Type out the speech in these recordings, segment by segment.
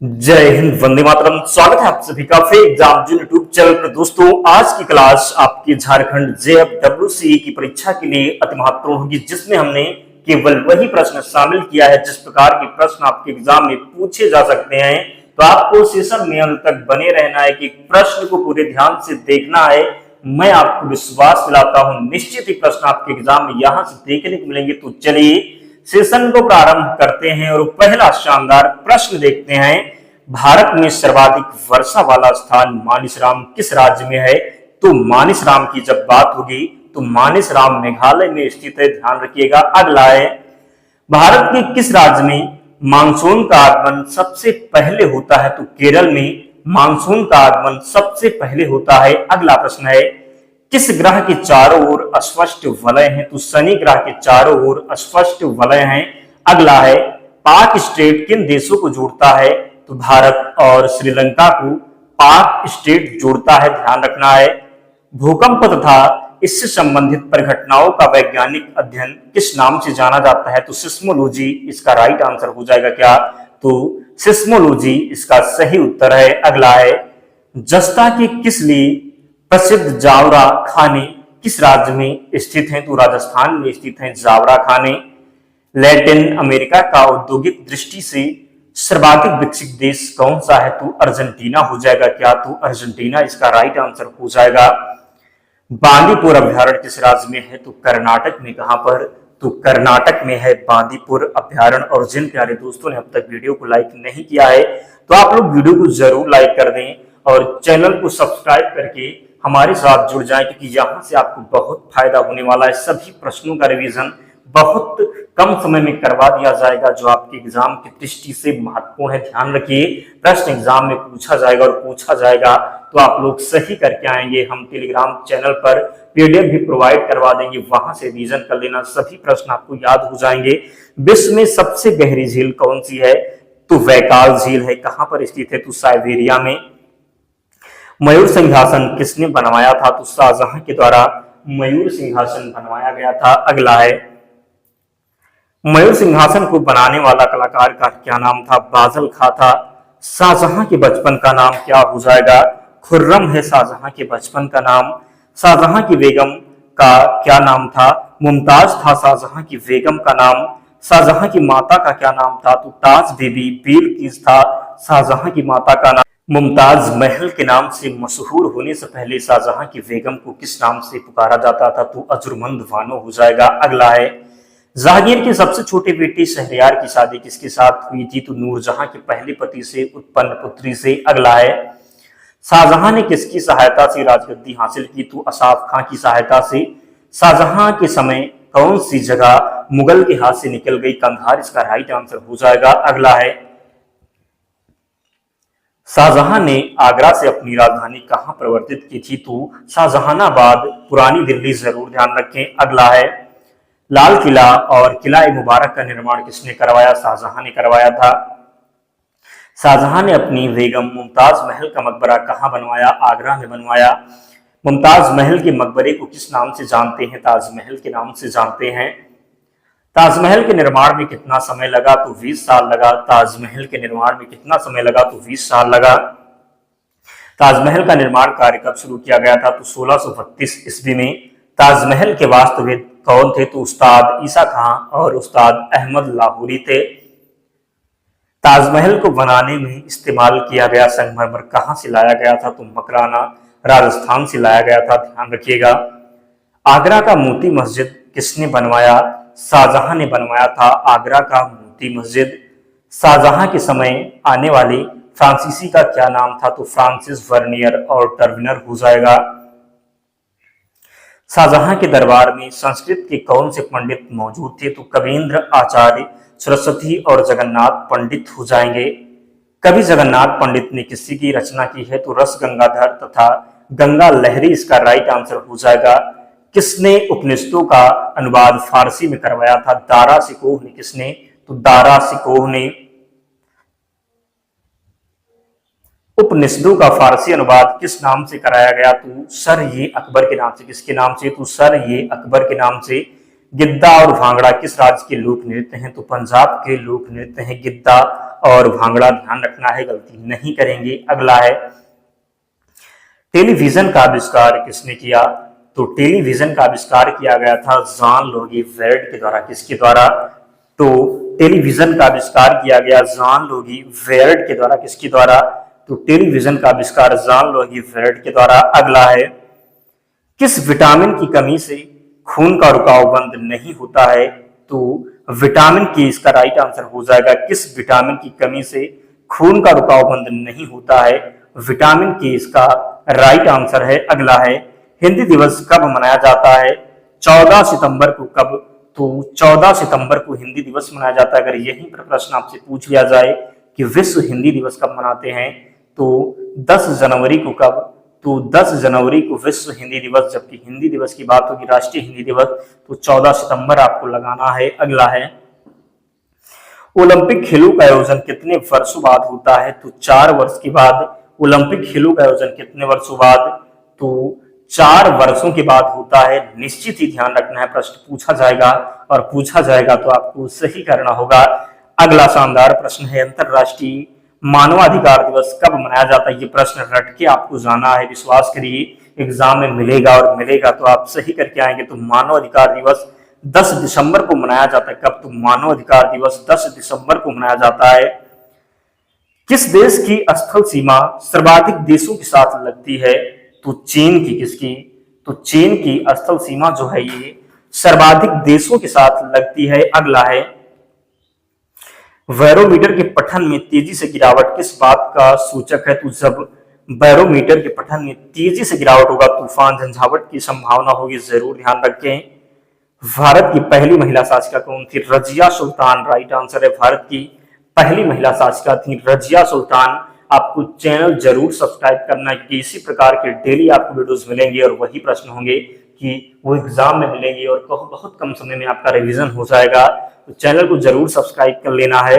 जय हिंद, वंदे मातरम। स्वागत है आप सभी का फेक एग्जाम जो यूट्यूब चैनल पर। दोस्तों, आज की क्लास आपकी झारखंड जेएफडब्ल्यूसी की परीक्षा के लिए अति महत्वपूर्ण होगी, जिसमें हमने केवल वही प्रश्न शामिल किया है जिस प्रकार के प्रश्न आपके एग्जाम में पूछे जा सकते हैं। तो आपको सेशन में अंत तक बने रहना है कि प्रश्न को पूरे ध्यान से देखना है। मैं आपको विश्वास दिलाता हूं, निश्चित ही प्रश्न आपके एग्जाम में यहां से देखने को मिलेंगे। तो चलिए सेशन को प्रारंभ करते हैं और पहला शानदार प्रश्न देखते हैं। भारत में सर्वाधिक वर्षा वाला स्थान मानिसराम किस राज्य में है? तो मानिसराम की जब बात होगी तो मानिसराम मेघालय में स्थित है, ध्यान रखिएगा। अगला है, भारत के किस राज्य में मानसून का आगमन सबसे पहले होता है? तो केरल में मानसून का आगमन सबसे पहले होता है। अगला प्रश्न है, किस ग्रह के चारों ओर अस्पष्ट वलय हैं? तो शनि ग्रह के चारों ओर अस्पष्ट वलय हैं। अगला है, पाक स्टेट किन देशों को जोड़ता है? तो भारत और श्रीलंका को पाक स्टेट जोड़ता है, ध्यान रखना है। भूकंप तथा इससे संबंधित परिघटनाओं का वैज्ञानिक अध्ययन किस नाम से जाना जाता है? तो सिस्मोलॉजी इसका राइट आंसर हो जाएगा क्या? तो सिस्मोलॉजी इसका सही उत्तर है। अगला है, जस्ता के किस लिए प्रसिद्ध जावरा खाने किस राज्य में स्थित हैं? तो राजस्थान में स्थित हैं जावरा खाने। लैटिन अमेरिका का औद्योगिक दृष्टि से सर्वाधिक विकसित देश कौन सा है? तो अर्जेंटीना हो जाएगा क्या? तो अर्जेंटीना इसका राइट आंसर हो जाएगा। बांदीपुर अभ्यारण्य किस राज्य में है? तो कर्नाटक में। कहां पर? तो कर्नाटक में है बांदीपुर अभ्यारण्य। और जिन प्यारे दोस्तों ने अब तक वीडियो को लाइक नहीं किया है तो आप लोग वीडियो को जरूर लाइक कर दें और चैनल को सब्सक्राइब करके हमारे साथ जुड़ जाएं, क्योंकि यहाँ से आपको बहुत फायदा होने वाला है। सभी प्रश्नों का रिवीजन बहुत कम समय में करवा दिया जाएगा, जो आपके एग्जाम की दृष्टि से महत्वपूर्ण है। ध्यान रखिए, प्रश्न एग्जाम में पूछा जाएगा और पूछा जाएगा तो आप लोग सही करके आएंगे। हम टेलीग्राम चैनल पर पीडीएफ भी प्रोवाइड करवा देंगे, वहां से रिवीजन कर लेना, सभी प्रश्न आपको याद हो जाएंगे। विश्व में सबसे गहरी झील कौन सी है? तो बैकाल झील है। कहां पर स्थित है? तो साइबेरिया में। मयूर सिंहासन किसने बनवाया था? तो शाहजहां के द्वारा मयूर सिंहासन बनवाया गया था। अगला है, मयूर सिंहासन को बनाने वाला कलाकार का क्या नाम था? बादल खां था। शाहजहां के बचपन का नाम क्या हो जाएगा? खुर्रम है शाहजहां के बचपन का नाम। शाहजहां की बेगम का क्या नाम था? मुमताज था शाहजहां की बेगम का नाम। शाहजहां की माता का क्या नाम था? तो ताज बीबी बिल्किस था शाहजहां की माता का नाम। मुमताज महल के नाम से मशहूर होने से पहले शाहजहां की बेगम को किस नाम से पुकारा जाता था? तो अजुर्मंद बानो हो जाएगा। अगला है, जहांगीर के सबसे छोटे बेटे शहरयार की शादी किसके साथ हुई थी? तो नूरजहां के पहले पति से उत्पन्न पुत्री से। अगला है, शाहजहां ने किसकी सहायता से राजगद्दी हासिल की? तो असाफ खां की सहायता से। शाहजहां के समय कौन सी जगह मुगल के हाथ से निकल गई? कंधार इसका राइट आंसर हो जाएगा। अगला है, शाहजहां ने आगरा से अपनी राजधानी कहां परिवर्तित की थी? तो शाहजहानाबाद, पुरानी दिल्ली, जरूर ध्यान रखें। अगला है, लाल किला और किला ए मुबारक का निर्माण किसने करवाया? शाहजहां ने करवाया था। शाहजहां ने अपनी बेगम मुमताज महल का मकबरा कहां बनवाया? आगरा में बनवाया। मुमताज महल के मकबरे को किस नाम से जानते हैं? ताजमहल के नाम से जानते हैं। ताजमहल के निर्माण में कितना समय लगा? तो 20 साल लगा। ताजमहल के निर्माण में कितना समय लगा? तो 20 साल लगा। ताजमहल का निर्माण कार्य कब शुरू किया गया था? तो 1632 ईस्वी में। ताजमहल के वास्तुविद कौन थे? तो उस्ताद ईसा खां और उस्ताद अहमद लाहौरी थे। ताजमहल को बनाने में इस्तेमाल किया गया संगमरमर कहां से लाया गया था? तो मकराना, राजस्थान से लाया गया था, ध्यान रखिएगा। आगरा का मोती मस्जिद किसने बनवाया? शाहजहां ने बनवाया था आगरा का मोती मस्जिद। शाहजहां के समय आने वाले फ्रांसीसी का क्या नाम था? तो फ्रांसिस वर्नियर और टर्विनर हो जाएगा। शाहजहां के दरबार में संस्कृत के कौन से पंडित मौजूद थे? तो कवींद्र, आचार्य, सरस्वती और जगन्नाथ पंडित हो जाएंगे। कवि जगन्नाथ पंडित ने किसी की रचना की है? तो रस गंगाधर तथा गंगा लहरी इसका राइट आंसर हो जाएगा। किसने उपनिषदों का अनुवाद फारसी में करवाया था? दारा शिकोह ने। किसने? तो दारा शिकोह ने। उपनिषदों का फारसी अनुवाद किस नाम से कराया गया? तो सर ये अकबर के नाम से। किसके नाम से? तो सर ये अकबर के नाम से। गिद्दा और भांगड़ा किस राज्य के लोक नृत्य हैं? तो पंजाब के लोक नृत्य हैं गिद्दा और भांगड़ा। ध्यान रखना है, गलती नहीं करेंगे। अगला है, टेलीविजन का आविष्कार किसने किया? तो टेलीविजन का आविष्कार किया गया था जॉन लुई वेर्ड के द्वारा। किसके द्वारा? तो टेलीविजन का आविष्कार किया गया जॉन लुई वेर्ड के द्वारा। किसके द्वारा? तो टेलीविजन का आविष्कार जॉन लुई वेर्ड के द्वारा। अगला है, किस विटामिन की कमी से खून का रुकाव बंद नहीं होता है? तो विटामिन के इसका राइट आंसर हो जाएगा। किस विटामिन की कमी से खून का रुकाव बंद नहीं होता है? विटामिन के इसका राइट आंसर है। अगला है, हिंदी दिवस कब मनाया जाता है? 14 सितंबर को। कब? तो 14 सितंबर को हिंदी दिवस मनाया जाता है। अगर यहीं पर प्रश्न आपसे पूछ लिया जाए कि विश्व हिंदी दिवस कब मनाते हैं, तो 10 जनवरी को। कब? तो 10 जनवरी को विश्व हिंदी दिवस। जबकि हिंदी दिवस की बात होगी, राष्ट्रीय हिंदी दिवस, तो 14 सितंबर आपको लगाना है। अगला है, ओलंपिक खेलों का आयोजन कितने वर्षों बाद होता है? तो 4 वर्ष के बाद। ओलंपिक खेलों का आयोजन कितने वर्षों बाद? तो 4 वर्षों के बाद होता है। निश्चित ही ध्यान रखना है, प्रश्न पूछा जाएगा और पूछा जाएगा तो आपको सही करना होगा। अगला शानदार प्रश्न है, अंतरराष्ट्रीय मानवाधिकार दिवस कब मनाया जाता है? ये प्रश्न रट के आपको जाना है, विश्वास करिए एग्जाम में मिलेगा और मिलेगा तो आप सही करके आएंगे। तो मानवाधिकार दिवस 10 दिसंबर को मनाया जाता है। कब? तो मानवाधिकार दिवस 10 दिसंबर को मनाया जाता है। किस देश की स्थल सीमा सर्वाधिक देशों के साथ लगती है? तो चीन की। किसकी? तो चीन की स्थल सीमा जो है ये सर्वाधिक देशों के साथ लगती है। अगला है, बैरोमीटर के पठन में तेजी से गिरावट किस बात का सूचक है? तो जब बैरोमीटर के पठन में तेजी से गिरावट होगा, तूफान झंझावट की संभावना होगी। जरूर ध्यान रखें। भारत की पहली महिला शासिका कौन थी? रजिया सुल्तान राइट आंसर है। भारत की पहली महिला शासिका थी रजिया सुल्तान। आपको चैनल जरूर सब्सक्राइब करना है कि इसी प्रकार के डेली आपको वीडियोस मिलेंगे और वही प्रश्न होंगे कि वो एग्जाम में मिलेंगे और बहुत कम समय में आपका रिवीजन हो जाएगा। तो चैनल को जरूर सब्सक्राइब कर लेना है।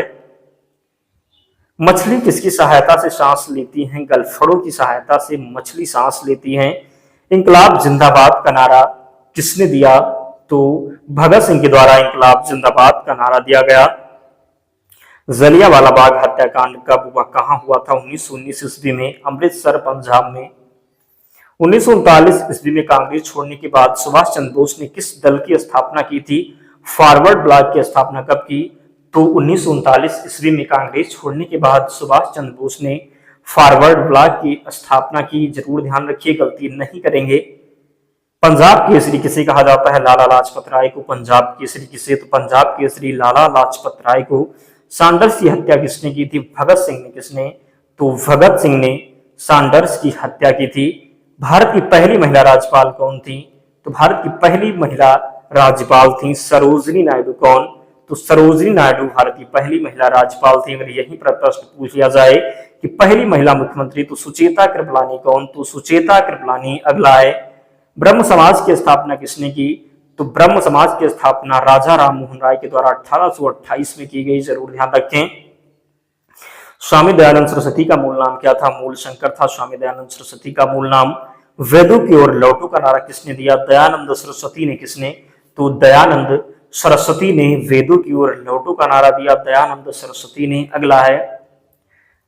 मछली किसकी सहायता से सांस लेती हैं? गलफड़ों की सहायता से मछली सांस लेती हैं। इंकलाब जिंदाबाद का नारा किसने दिया? तो भगत सिंह के द्वारा इंकलाब जिंदाबाद का नारा दिया गया। जलियांवाला बाग हत्याकांड कब हुआ, कहां हुआ था? 1919 ईस्वी में, अमृतसर पंजाब में। 1939 ईस्वी में कांग्रेस छोड़ने के बाद सुभाष चंद्र बोस ने किस दल की स्थापना की थी? फॉरवर्ड ब्लॉक की स्थापना कब की? तो 1939 ईस्वी में कांग्रेस छोड़ने के बाद सुभाष चंद्र बोस ने फॉरवर्ड ब्लॉक की स्थापना की। जरूर ध्यान रखिए, गलती नहीं करेंगे। पंजाब केसरी किसे कहा जाता है? लाला लाजपत राय को। पंजाब केसरी किसे? तो पंजाब केसरी लाला लाजपत राय को। सैंडर्स की हत्या किसने की थी? भगत सिंह ने। किसने? तो भगत सिंह ने सैंडर्स की हत्या की थी। भारत की पहली महिला राज्यपाल कौन थी? तो भारत की पहली महिला राज्यपाल थी सरोजिनी नायडू। कौन? तो सरोजिनी नायडू भारत की पहली महिला राज्यपाल थी। अगर यही पर प्रश्न पूछ लिया जाए कि पहली महिला मुख्यमंत्री, तो सुचेता कृपलानी। कौन? तो सुचेता कृपलानी। अगला है, ब्रह्म समाज की स्थापना किसने की? तो ब्रह्म समाज की स्थापना राजा राम मोहन राय के द्वारा 1828 में की गई। जरूर ध्यान रखें। स्वामी दयानंद सरस्वती का मूल नाम क्या था? मूल शंकर था स्वामी दयानंद सरस्वती का मूल नाम। वेदों की ओर लौटो का नारा किसने दिया? दयानंद सरस्वती ने। किसने? तो दयानंद सरस्वती ने वेदों की ओर लौटो का नारा दिया। दयानंद सरस्वती ने। अगला है,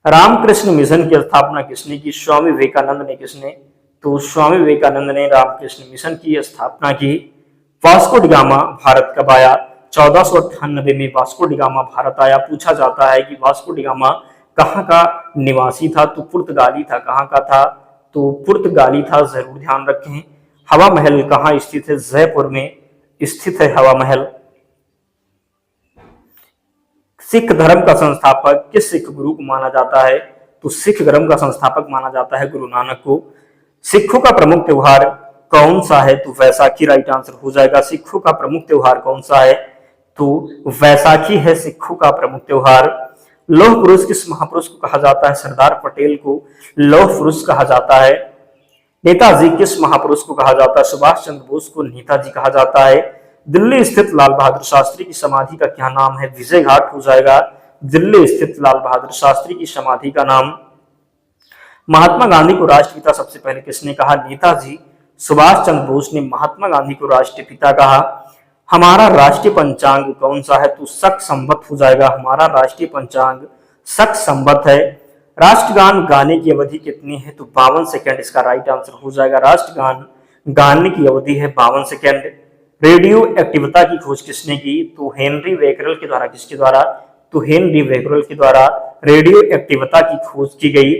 रामकृष्ण मिशन की स्थापना किसने की? स्वामी विवेकानंद ने। किसने? तो स्वामी विवेकानंद ने रामकृष्ण मिशन की स्थापना की। वास्को डिगामा भारत कब आया? 1498 में वास्को डिगामा भारत आया। पूछा जाता है कि वास्को डिगामा कहाँ का निवासी था? तो पुर्तगाली था। कहाँ का था? तो पुर्तगाली था। जरूर ध्यान रखें। हवा महल कहाँ स्थित है? जयपुर में स्थित है हवा महल। सिख धर्म का संस्थापक किस सिख गुरु को माना जाता है? तो सिख धर्म का संस्थापक माना जाता है गुरु नानक को। सिखों का प्रमुख त्योहार कौन सा है? तो वैसाखी राइट आंसर हो जाएगा। सिखों का प्रमुख त्योहार कौन सा है? तो वैसाखी है सिखों का प्रमुख त्योहार। लौह पुरुष किस महापुरुष को कहा जाता है? सरदार पटेल को लौह पुरुष कहा जाता है। नेताजी किस महापुरुष को कहा जाता है? सुभाष चंद्र बोस को नेताजी कहा जाता है। दिल्ली स्थित लाल बहादुर शास्त्री की समाधि का क्या नाम है? विजय घाट हो जाएगा। दिल्ली स्थित लाल बहादुर शास्त्री की समाधि का नाम। महात्मा गांधी को राष्ट्रपिता सबसे पहले किसने कहा? नेताजी सुभाष चंद्र बोस ने महात्मा गांधी को राष्ट्रपिता कहा। हमारा राष्ट्रीय पंचांग कौन सा है? तो शक संवत हो जाएगा। हमारा राष्ट्रीय पंचांग शक संवत है। राष्ट्रगान गाने की अवधि कितनी है? तो 52 सेकंड इसका राइट आंसर हो जाएगा। राष्ट्रगान गाने की अवधि है 52 सेकंड। रेडियो एक्टिविता की खोज किसने की? तो हेनरी बेकरल के द्वारा। किसके द्वारा? तो हेनरी बेकरल के द्वारा रेडियो एक्टिविता की खोज की गई।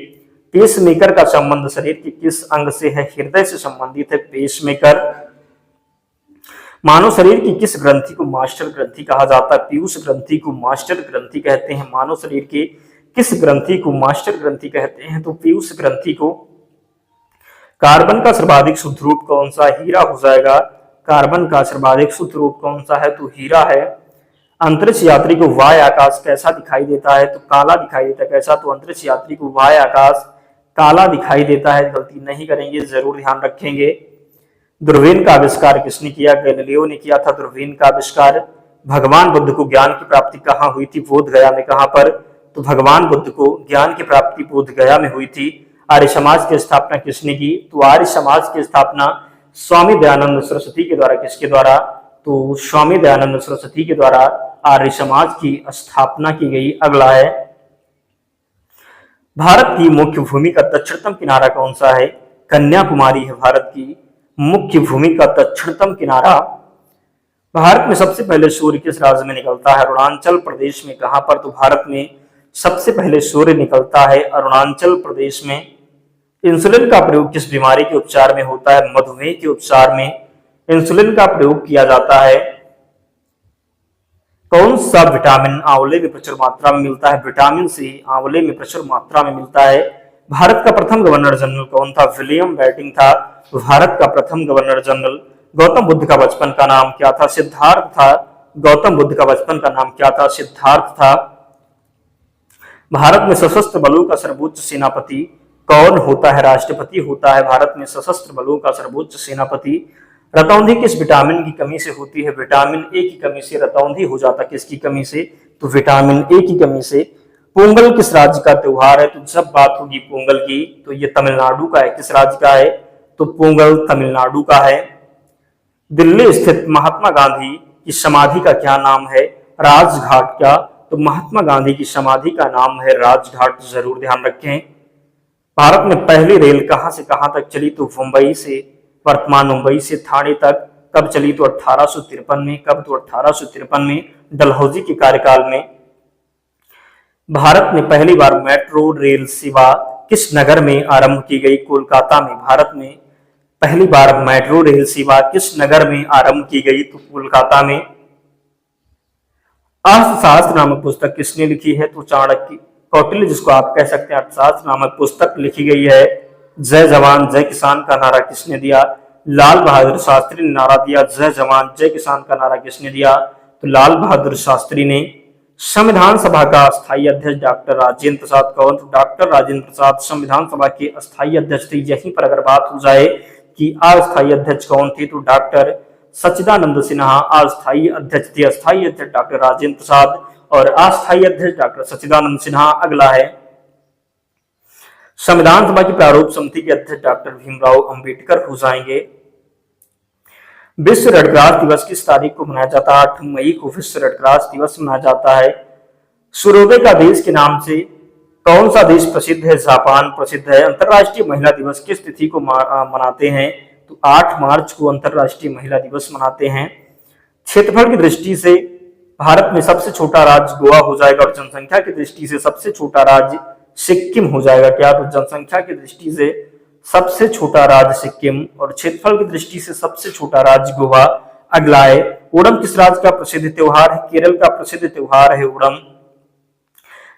पेसमेकर का संबंध शरीर के किस अंग से है? हृदय से संबंधित है पेसमेकर। मानव शरीर की किस ग्रंथि को मास्टर ग्रंथि कहा जाता है? पीयूष ग्रंथि को मास्टर ग्रंथि कहते हैं। मानव शरीर के किस ग्रंथि को मास्टर ग्रंथि कहते हैं? तो पीयूष ग्रंथि को। कार्बन का सर्वाधिक शुद्ध रूप कौन सा? हीरा हो जाएगा। कार्बन का सर्वाधिक शुद्ध रूप कौन सा है? तो हीरा है। अंतरिक्ष यात्री को वाय आकाश कैसा दिखाई देता है? तो काला दिखाई देता है। कैसा? तो अंतरिक्ष यात्री को वाय आकाश काला दिखाई देता है। गलती नहीं करेंगे, जरूर ध्यान रखेंगे। दूरबीन का आविष्कार किसने किया? गैलीलियो ने किया था दूरबीन का आविष्कार। भगवान बुद्ध को ज्ञान की प्राप्ति कहाँ हुई थी? बोध गया में। कहां पर? तो भगवान बुद्ध को ज्ञान की प्राप्ति बोध गया में हुई थी। आर्य समाज की स्थापना किसने की? तो आर्य समाज की स्थापना स्वामी दयानंद सरस्वती के द्वारा। किसके द्वारा? तो स्वामी दयानंद सरस्वती के द्वारा आर्य समाज की स्थापना की गई। अगला है, भारत की मुख्य भूमि का दक्षिणतम किनारा कौन सा है? कन्याकुमारी है भारत की मुख्य भूमि का दक्षिणतम किनारा। भारत में सबसे पहले सूर्य किस राज्य में निकलता है? अरुणाचल प्रदेश में। कहां पर? तो भारत में सबसे पहले सूर्य निकलता है अरुणाचल प्रदेश में। इंसुलिन का प्रयोग किस बीमारी के उपचार में होता है? मधुमेह के उपचार में इंसुलिन का प्रयोग किया जाता है। कौन सा विटामिन आंवले में प्रचुर मात्रा में मिलता है? विटामिन सी आंवले में प्रचुर मात्रा में मिलता है। भारत का प्रथम गवर्नर जनरल कौन था? विलियम बेंटिंक था भारत का प्रथम गवर्नर जनरल। गौतम बुद्ध का बचपन का नाम क्या था? सिद्धार्थ था। गौतम बुद्ध का बचपन का नाम क्या था? सिद्धार्थ था। भारत में सशस्त्र बलों का सर्वोच्च सेनापति कौन होता है? राष्ट्रपति होता है भारत में सशस्त्र बलों का सर्वोच्च सेनापति। रतौंधी किस विटामिन की कमी से होती है? विटामिन ए की कमी से रतौंधी हो जाता है। किसकी कमी से? तो विटामिन ए की कमी से। पोंगल किस राज्य का त्योहार है? तो जब बात होगी पोंगल की तो ये तमिलनाडु का है। किस राज्य का है? तो पोंगल तमिलनाडु का है। दिल्ली स्थित महात्मा गांधी की समाधि का क्या नाम है? राजघाट का। तो महात्मा गांधी की समाधि का नाम है राजघाट, जरूर ध्यान रखें। भारत में पहली रेल कहां से कहां तक चली? तो मुंबई से, वर्तमान मुंबई से थाने तक। कब चली? तो 1853 में। कब? तो 1853 में, डलहौजी के कार्यकाल में। भारत में पहली बार मेट्रो रेल सेवा किस नगर में आरंभ की गई? कोलकाता में। भारत में पहली बार मेट्रो रेल सेवा किस नगर में आरंभ की गई? तो कोलकाता में। अर्थशास्त्र नामक पुस्तक किसने लिखी है? तो चाणक्य, कौटिल्य जिसको आप कह सकते हैं। अर्थशास्त्र नामक पुस्तक लिखी गई है। जय जवान जय किसान का नारा किसने दिया? लाल बहादुर शास्त्री ने नारा दिया। जय जवान जय किसान का नारा किसने दिया? तो लाल बहादुर शास्त्री ने। संविधान सभा का अस्थायी अध्यक्ष डॉक्टर राजेंद्र प्रसाद कौन? तो डॉक्टर राजेंद्र प्रसाद संविधान सभा के अस्थायी अध्यक्ष थे। यहीं पर अगर बात हो जाए कि अस्थायी अध्यक्ष कौन थे, तो डॉक्टर सच्चिदानंद सिन्हा अस्थायी अध्यक्ष थे। अस्थायी अध्यक्ष डॉक्टर राजेंद्र प्रसाद और अस्थायी अध्यक्ष डॉक्टर सच्चिदानंद सिन्हा। अगला है, संविधान सभा की प्रारूप समिति के अध्यक्ष डॉक्टर भीमराव अंबेडकर हो जाएंगे। विश्व रेडक्रॉस दिवस किस तारीख को मनाया जाता है? 8 मई को विश्व रेडक्रॉस दिवस मनाया जाता है। सूर्योदय का देश के नाम से कौन सा देश प्रसिद्ध है? जापान प्रसिद्ध है। अंतरराष्ट्रीय महिला दिवस किस तिथि को मनाते हैं? तो 8 मार्च को अंतरराष्ट्रीय महिला दिवस मनाते हैं। क्षेत्रफल की दृष्टि से भारत में सबसे छोटा राज्य गोवा हो जाएगा और जनसंख्या की दृष्टि से सबसे छोटा राज्य सिक्किम हो जाएगा। क्या? तो जनसंख्या की दृष्टि से सबसे छोटा राज्य सिक्किम और क्षेत्रफल की दृष्टि से सबसे छोटा राज्य गोवा। अगला है, ओणम किस राज्य का प्रसिद्ध त्योहार है? केरल का प्रसिद्ध त्योहार है ओणम।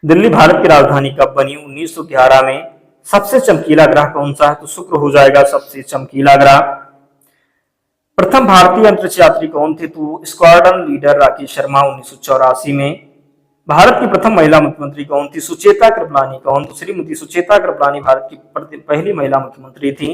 दिल्ली भारत की राजधानी कब बनी? 1911 में। सबसे चमकीला ग्रह कौन सा है? तो शुक्र हो जाएगा सबसे चमकीला ग्रह। प्रथम भारतीय अंतरिक्ष यात्री कौन थे? तो स्क्वाड्रन लीडर राकेश शर्मा 1984 में। भारत की प्रथम महिला मुख्यमंत्री कौन थी? सुचेता कृपलानी कौन? तो श्रीमती सुचेता कृपलानी भारत की पहली महिला मुख्यमंत्री थी।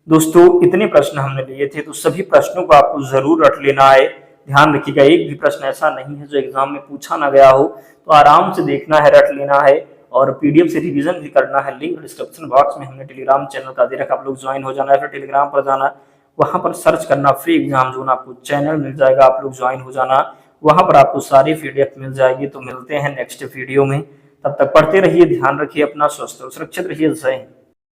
दोस्तों इतने प्रश्न हमने लिए थे, तो सभी प्रश्नों को आपको जरूर रट लेना है। ध्यान रखिएगा, एक भी प्रश्न ऐसा नहीं है जो एग्जाम में पूछा ना गया हो, तो आराम से देखना है, रट लेना है और पीडीएफ से रिवीजन भी करना है। लिंक डिस्क्रिप्शन बॉक्स में हमने टेलीग्राम चैनल का दे रखा, आप लोग ज्वाइन हो जाना है, फिर टेलीग्राम पर जाना, वहां पर सर्च करना फ्री एग्जाम जोन, आपको चैनल मिल जाएगा, आप लोग ज्वाइन हो जाना, वहां पर आपको सारी पीडीएफ मिल जाएगी। तो मिलते हैं नेक्स्ट वीडियो में, तब तक पढ़ते रहिए, ध्यान रखिए अपना, स्वस्थ और सुरक्षित रहिए। जय हिंद।